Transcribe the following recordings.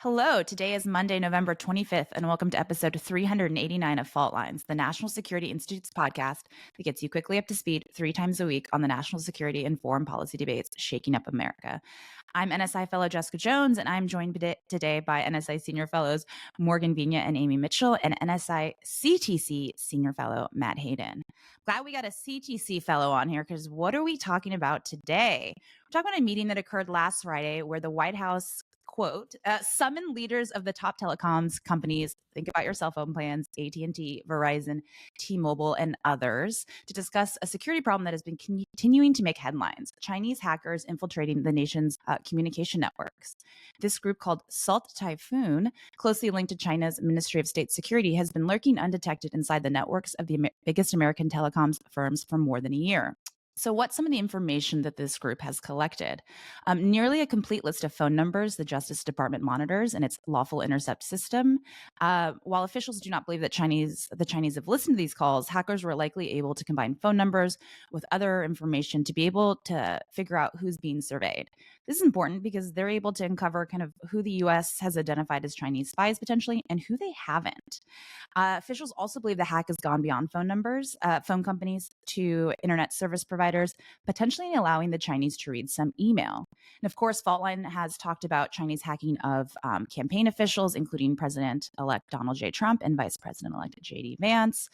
Hello, today is Monday, November 25th, and welcome to episode 389 of Fault Lines, the National Security Institute's podcast that gets you quickly up to speed 3 times a week on the national security and foreign policy debates shaking up America. I'm NSI fellow Jessica Jones, and I'm joined today by NSI senior fellows Morgan Vina and Amy Mitchell and NSI CTC senior fellow Matt Hayden. Glad we got a CTC fellow on here because what are we talking about today? We're talking about a meeting that occurred last Friday where the White House quote, summon leaders of the top telecoms companies, think about your cell phone plans, AT&T, Verizon, T-Mobile, and others, to discuss a security problem that has been continuing to make headlines: Chinese hackers infiltrating the nation's communication networks. This group, called Salt Typhoon, closely linked to China's Ministry of State Security, has been lurking undetected inside the networks of the biggest American telecoms firms for more than a year. So what's some of the information that this group has collected? Nearly a complete list of phone numbers the Justice Department monitors in its lawful intercept system. While officials do not believe that the Chinese have listened to these calls, hackers were likely able to combine phone numbers with other information to be able to figure out who's being surveyed. This is important because they're able to uncover kind of who the U.S. has identified as Chinese spies potentially and who they haven't. Officials also believe the hack has gone beyond phone companies to internet service providers, potentially allowing the Chinese to read some email. And of course, Faultline has talked about Chinese hacking of campaign officials, including President-elect Donald J. Trump and Vice President-elect J.D. Vance.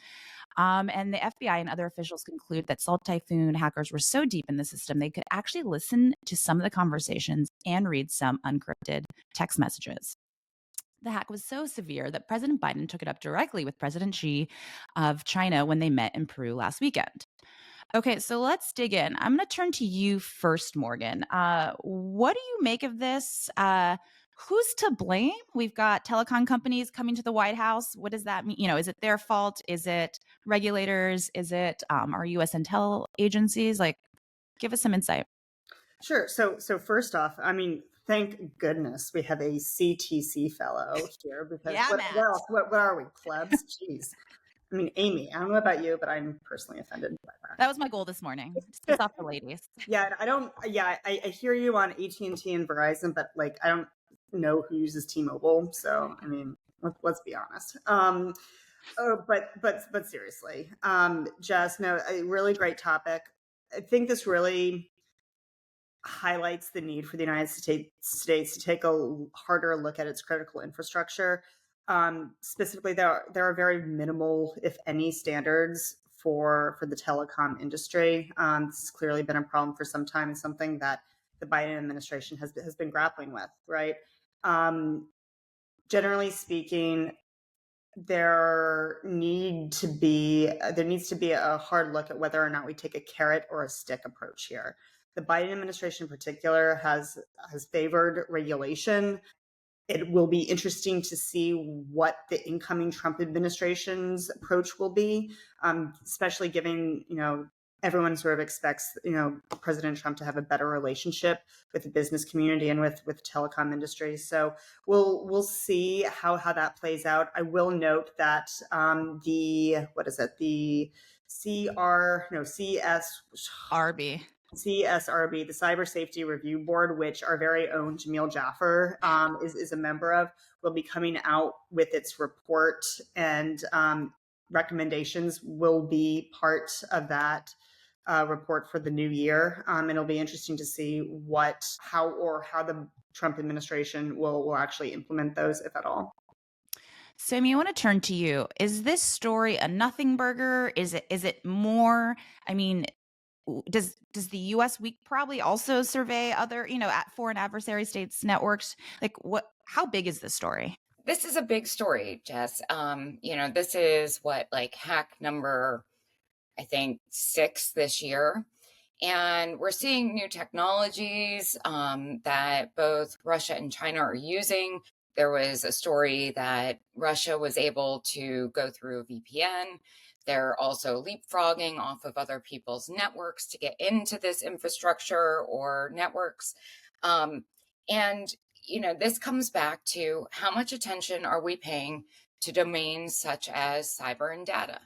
And the FBI and other officials conclude that Salt Typhoon hackers were so deep in the system, they could actually listen to some of the conversations and read some unencrypted text messages. The hack was so severe that President Biden took it up directly with President Xi of China when they met in Peru last weekend. Okay, so let's dig in. I'm going to turn to you first, Morgan. What do you make of this? Who's to blame? We've got telecom companies coming to the White House. What does that mean? Is it their fault? Is it regulators? Is it our U.S. intel agencies? Give us some insight. Sure. So first off, thank goodness we have a CTC fellow here because Yeah, what Matt. else? What are we, plebs? Jeez. Amy, I don't know about you, but I'm personally offended by that. That was my goal this morning. Just piss off the ladies. Yeah, I don't. Yeah, I hear you on AT&T and Verizon, but I don't know who uses T-Mobile. So let's be honest. But seriously, Jess, no, a really great topic. I think this really highlights the need for the United States to take a harder look at its critical infrastructure. Specifically, there are very minimal, if any, standards for the telecom industry. This has clearly been a problem for some time and something that the Biden administration has been grappling with, right? Generally speaking, there needs to be a hard look at whether or not we take a carrot or a stick approach here. The Biden administration in particular has favored regulation. It will be interesting to see what the incoming Trump administration's approach will be, especially given, everyone sort of expects, President Trump to have a better relationship with the business community and with telecom industry. So we'll see how that plays out. I will note that the CSRB, the Cyber Safety Review Board, which our very own Jamil Jaffer is a member of, will be coming out with its report, and recommendations will be part of that report for the new year. And it'll be interesting to see how the Trump administration will actually implement those, if at all. Sammy, I want to turn to you. Is this story a nothing burger? Is it more? Does the U.S. Week probably also survey other, at foreign adversary states networks? How big is this story? This is a big story, Jess. This is hack number, I think, 6 this year. And we're seeing new technologies that both Russia and China are using. There was a story that Russia was able to go through a VPN. They're also leapfrogging off of other people's networks to get into this infrastructure or networks. This comes back to how much attention are we paying to domains such as cyber and data?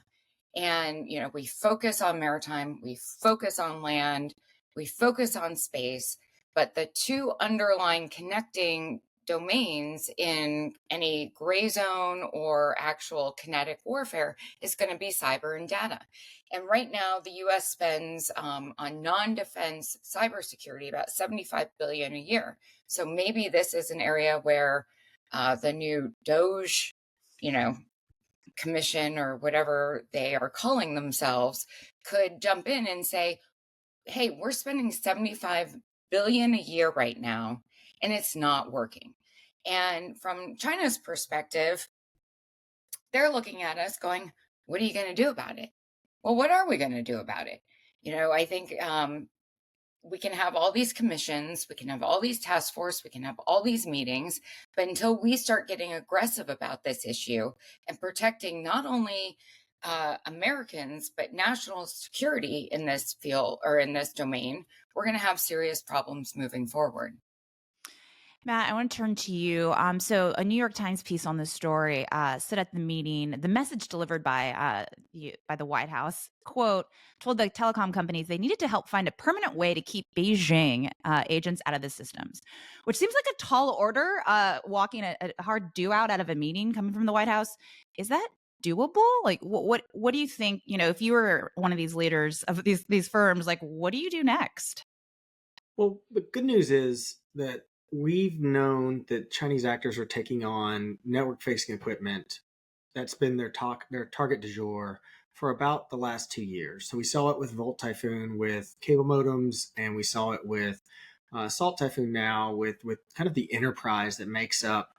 And, we focus on maritime, we focus on land, we focus on space, but the two underlying connecting domains in any gray zone or actual kinetic warfare is going to be cyber and data. And right now, the U.S. spends on non-defense cybersecurity about $75 billion a year. So maybe this is an area where the new Doge, you know, commission or whatever they are calling themselves could jump in and say, hey, we're spending 75 billion a year right now and it's not working. And from China's perspective, they're looking at us going, what are you going to do about it? Well, what are we going to do about it? I think we can have all these commissions, we can have all these task force, we can have all these meetings, but until we start getting aggressive about this issue and protecting not only Americans, but national security in this field or in this domain, we're going to have serious problems moving forward. Matt, I want to turn to you. So a New York Times piece on this story said at the meeting, the message delivered by the White House, quote, told the telecom companies they needed to help find a permanent way to keep Beijing agents out of the systems, which seems like a tall order, walking a hard do-out out of a meeting coming from the White House. Is that doable? Like, what do you think, if you were one of these leaders of these firms, like, what do you do next? Well, the good news is that we've known that Chinese actors are taking on network-facing equipment. That's been their target du jour for about the last 2 years. So we saw it with Salt Typhoon with cable modems, and we saw it with Salt Typhoon now with kind of the enterprise that makes up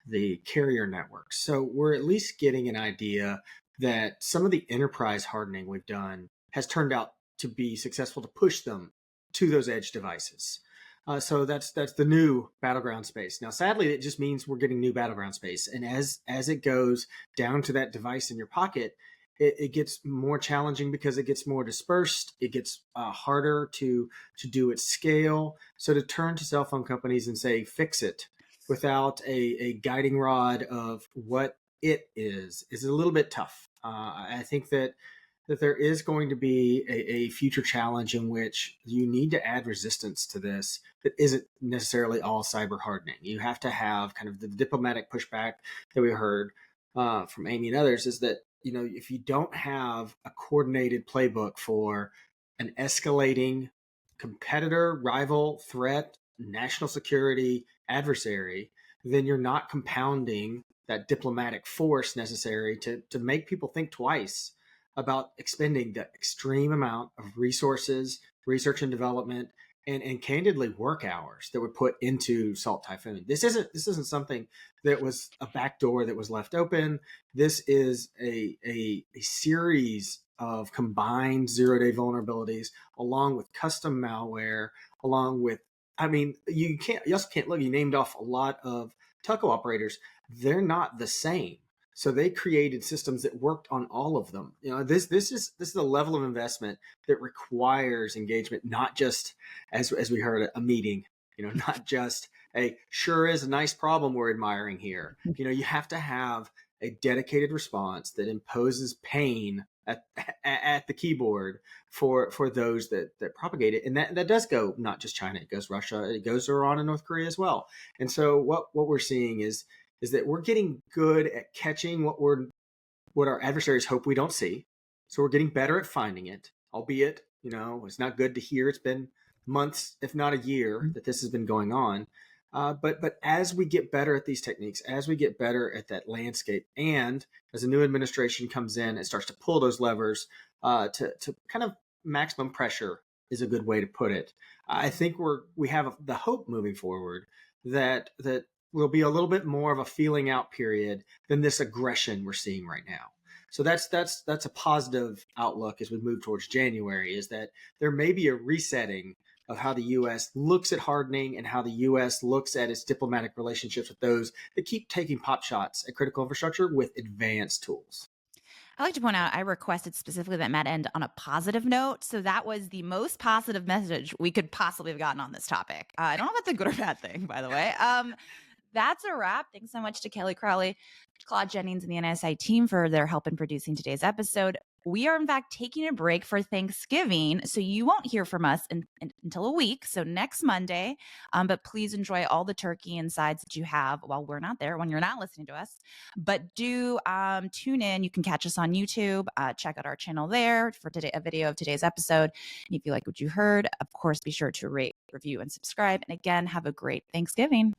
the carrier networks. So we're at least getting an idea that some of the enterprise hardening we've done has turned out to be successful to push them to those edge devices. So that's the new battleground space. Now, sadly, it just means we're getting new battleground space. And as it goes down to that device in your pocket, it gets more challenging because it gets more dispersed. It gets harder to do at scale. So to turn to cell phone companies and say, fix it without a guiding rod of what it is a little bit tough. I think that there is going to be a future challenge in which you need to add resistance to this that isn't necessarily all cyber hardening. You have to have kind of the diplomatic pushback that we heard from Amy and others is that, if you don't have a coordinated playbook for an escalating competitor, rival, threat, national security adversary, then you're not compounding that diplomatic force necessary to make people think twice about expending the extreme amount of resources, research and development, and candidly work hours that were put into Salt Typhoon. This isn't something that was a back door that was left open. This is a series of combined zero-day vulnerabilities, along with custom malware, along with, you also can't look. You named off a lot of telco operators. They're not the same. So they created systems that worked on all of them. This is a level of investment that requires engagement, not just as we heard at a meeting. Not just sure is a nice problem we're admiring here. You have to have a dedicated response that imposes pain at the keyboard for those that propagate it, and that does go not just China. It goes Russia. It goes Iran and North Korea as well. And so what we're seeing is that we're getting good at catching what our adversaries hope we don't see. So we're getting better at finding it, albeit, it's not good to hear. It's been months, if not a year, that this has been going on. But as we get better at these techniques, as we get better at that landscape, and as a new administration comes in and starts to pull those levers to kind of maximum pressure is a good way to put it. I think we have the hope moving forward that will be a little bit more of a feeling out period than this aggression we're seeing right now. So that's a positive outlook as we move towards January, is that there may be a resetting of how the U.S. looks at hardening and how the U.S. looks at its diplomatic relationships with those that keep taking pot shots at critical infrastructure with advanced tools. I'd like to point out I requested specifically that Matt end on a positive note. So that was the most positive message we could possibly have gotten on this topic. I don't know if that's a good or bad thing, by the way. That's a wrap. Thanks so much to Kelly Crowley, Claude Jennings, and the NSI team for their help in producing today's episode. we are in fact taking a break for Thanksgiving, so you won't hear from us until a week, so next Monday. But please enjoy all the turkey and sides that you have while we're not there, when you're not listening to us. But do tune in. You can catch us on YouTube. Check out our channel there for today, a video of today's episode. And if you like what you heard, of course, be sure to rate, review, and subscribe. And again, have a great Thanksgiving.